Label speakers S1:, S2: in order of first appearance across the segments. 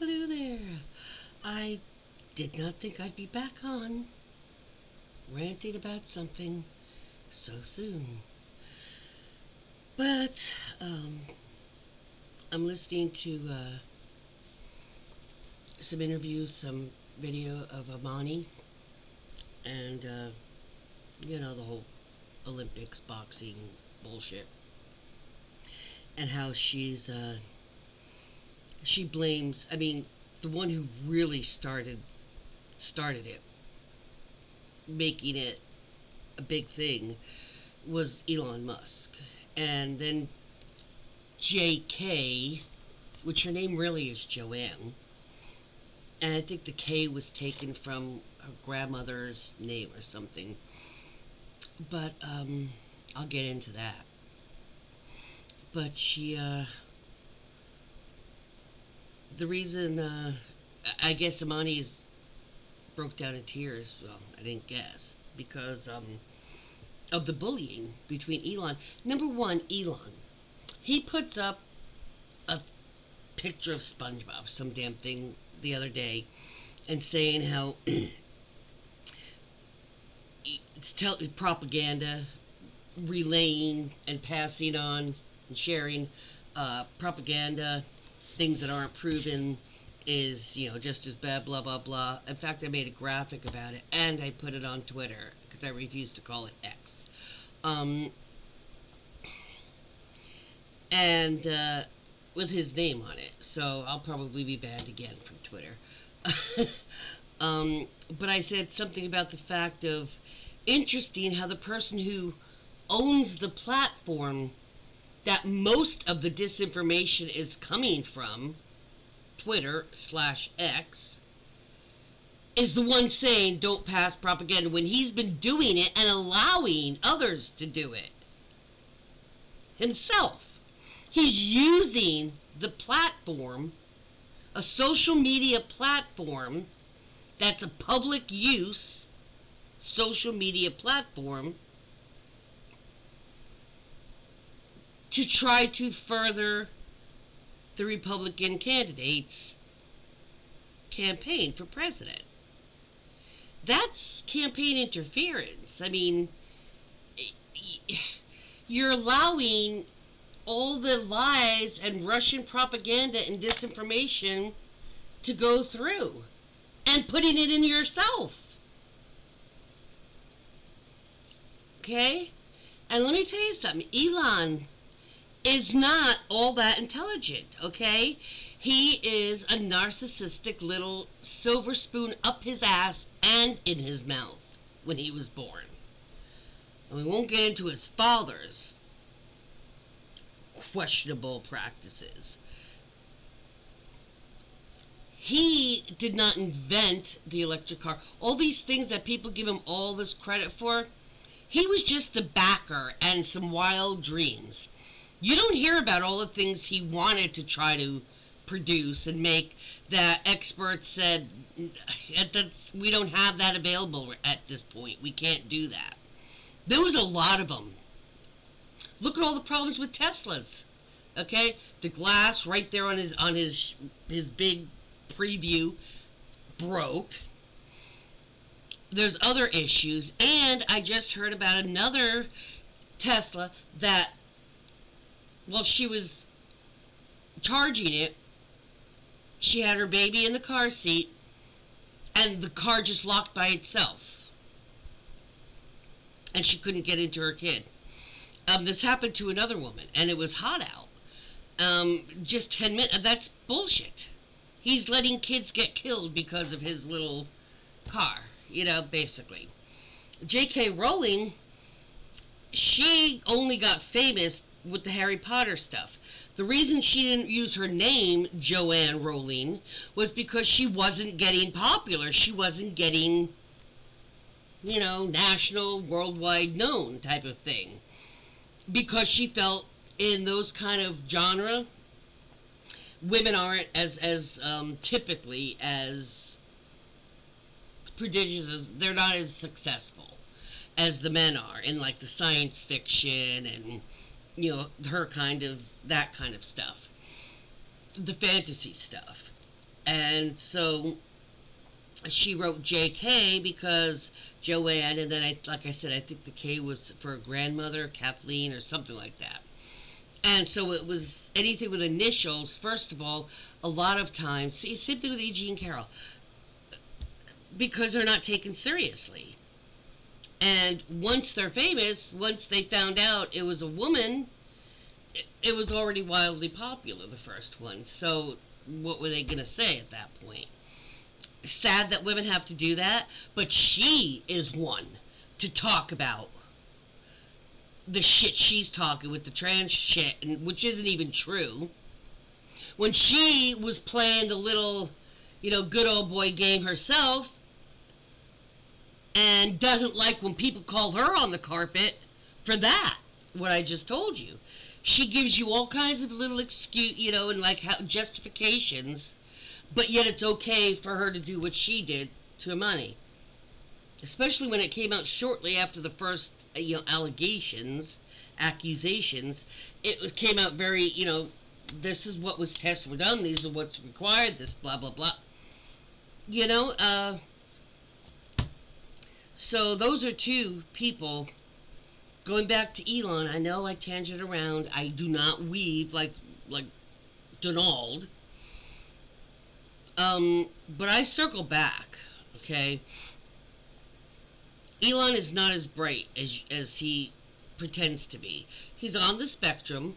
S1: Hello there. I did not think I'd be back on ranting about something so soon. But um, I'm listening to some interviews, some video of Amani, and the whole Olympics boxing bullshit, and how she blames. I mean, the one who really started it, making it a big thing, was Elon Musk. And then JK, which her name really is Joanne, and I think the K was taken from her grandmother's name or something. But I'll get into that. But the reason, I guess Amani's broke down in tears. Well, I didn't guess, because of the bullying between Elon. Number one, Elon. He puts up a picture of SpongeBob, some damn thing, the other day, and saying how it's propaganda, relaying and passing on and sharing propaganda, things that aren't proven, is, just as bad, blah, blah, blah. In fact, I made a graphic about it, and I put it on Twitter, because I refuse to call it X. And with his name on it, so I'll probably be banned again from Twitter. But I said something about the fact of, interesting how the person who owns the platform that most of the disinformation is coming from, Twitter/X, is the one saying don't pass propaganda, when he's been doing it and allowing others to do it himself. He's using the platform, a social media platform that's a public use social media platform, to try to further the Republican candidate's campaign for president. That's campaign interference. I mean, you're allowing all the lies and Russian propaganda and disinformation to go through, and putting it in yourself. Okay? And let me tell you something. Elon is not all that intelligent, okay? He is a narcissistic little silver spoon up his ass and in his mouth when he was born. And we won't get into his father's questionable practices. He did not invent the electric car. All these things that people give him all this credit for, he was just the backer and some wild dreams. You don't hear about all the things he wanted to try to produce and make, that experts said, we don't have that available at this point. We can't do that. There was a lot of them. Look at all the problems with Teslas. Okay? The glass right there on his big preview broke. There's other issues. And I just heard about another Tesla that, while she was charging it, she had her baby in the car seat, and the car just locked by itself, and she couldn't get into her kid. This happened to another woman, and it was hot out. Just 10 minutes. That's bullshit. He's letting kids get killed because of his little car, basically. J.K. Rowling, she only got famous with the Harry Potter stuff. The reason she didn't use her name, Joanne Rowling, was because she wasn't getting popular. She wasn't getting, national, worldwide known type of thing. Because she felt in those kind of genre, women aren't as typically as prodigious, as they're not as successful as the men are in, like, the science fiction and that kind of stuff, the fantasy stuff. And so she wrote JK because Joanne, and then like I said, I think the K was for a grandmother, Kathleen, or something like that. And so it was anything with initials. First of all, a lot of times, see, same thing with E.G. and Carol, because they're not taken seriously. And once they're famous, once they found out it was a woman, it was already wildly popular, the first one. So what were they going to say at that point? Sad that women have to do that, but she is one to talk about the shit she's talking with the trans shit, which isn't even true. When she was playing the little, good old boy game herself, and doesn't like when people call her on the carpet for that, what I just told you. She gives you all kinds of little excuse, and like justifications, but yet it's okay for her to do what she did to money. Especially when it came out shortly after the first, accusations. It came out very, this is what was tested, done, these are what's required, this blah, blah, blah. So those are two people. Going back to Elon, I know I tangent around. I do not weave like Donald. But I circle back, okay? Elon is not as bright as he pretends to be. He's on the spectrum,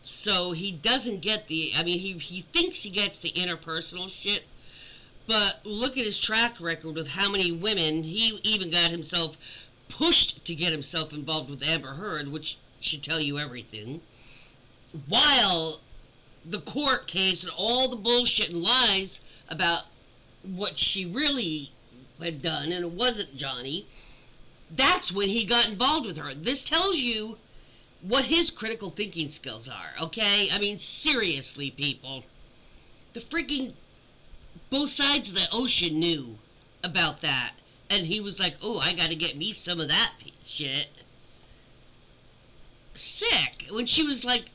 S1: so he doesn't get he thinks he gets the interpersonal shit, but look at his track record with how many women he even got himself pushed to get himself involved with Amber Heard, which should tell you everything, while the court case and all the bullshit and lies about what she really had done, and it wasn't Johnny, that's when he got involved with her. This tells you what his critical thinking skills are, okay? Seriously, people. The freaking both sides of the ocean knew about that. And he was like, oh, I gotta get me some of that shit. Sick. When she was like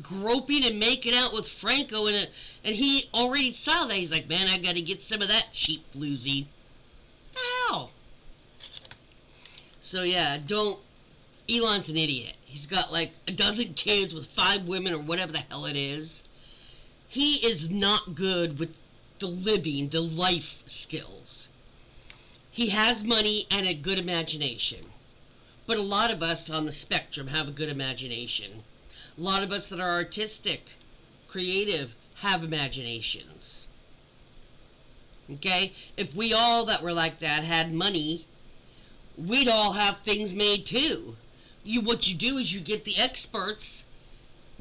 S1: groping and making out with Franco, and he already saw that. He's like, man, I gotta get some of that cheap floozy. The hell? So yeah, Elon's an idiot. He's got like a dozen kids with 5 women or whatever the hell it is. He is not good with the life skills. He has money and a good imagination. But a lot of us on the spectrum have a good imagination. A lot of us that are artistic, creative, have imaginations. Okay? If we all that were like that had money, we'd all have things made too. What you do is you get the experts,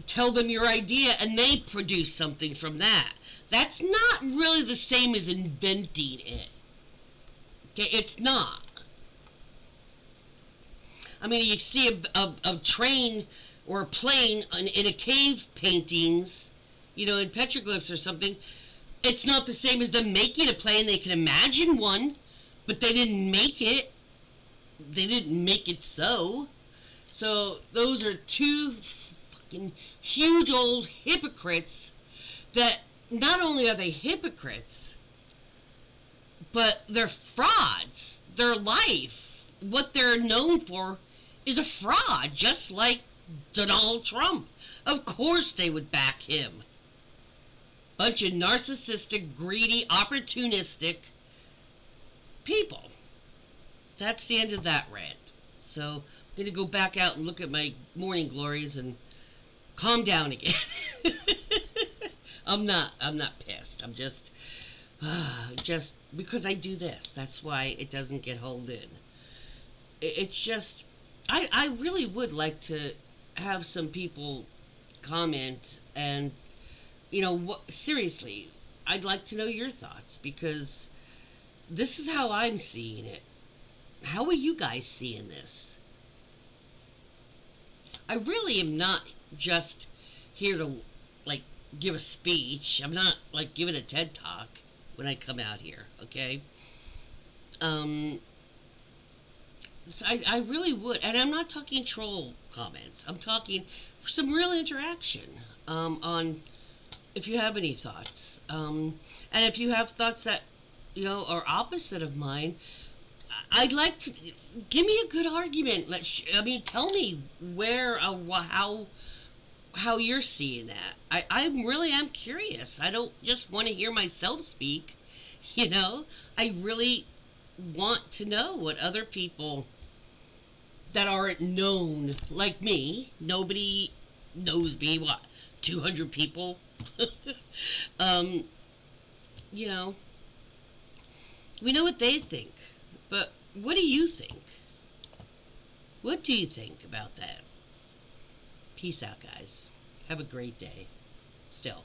S1: tell them your idea, and they produce something from that. That's not really the same as inventing it. Okay, it's not. You see a train or a plane in a cave paintings, in petroglyphs or something. It's not the same as them making a plane. They can imagine one, but they didn't make it. They didn't make it so. So those are two fucking huge old hypocrites that not only are they hypocrites, but they're frauds. Their life, what they're known for, is a fraud, just like Donald Trump. Of course they would back him. Bunch of narcissistic, greedy, opportunistic people. That's the end of that rant. So I'm going to go back out and look at my morning glories and calm down again. I'm not pissed. I'm just because I do this. That's why it doesn't get hauled in. It's just, I really would like to have some people comment and, seriously, I'd like to know your thoughts, because this is how I'm seeing it. How are you guys seeing this? I really am not just here to, give a speech. I'm not, giving a TED Talk when I come out here, okay? So I really would, and I'm not talking troll comments. I'm talking some real interaction on if you have any thoughts. And if you have thoughts that, are opposite of mine, I'd like to give me a good argument. Tell me where, how you're seeing that. I really am curious. I don't just want to hear myself speak. I really want to know what other people that aren't known like me. Nobody knows me. What? 200 people. um, you know, we know what they think, but what do you think? What do you think about that? Peace out, guys. Have a great day. Still.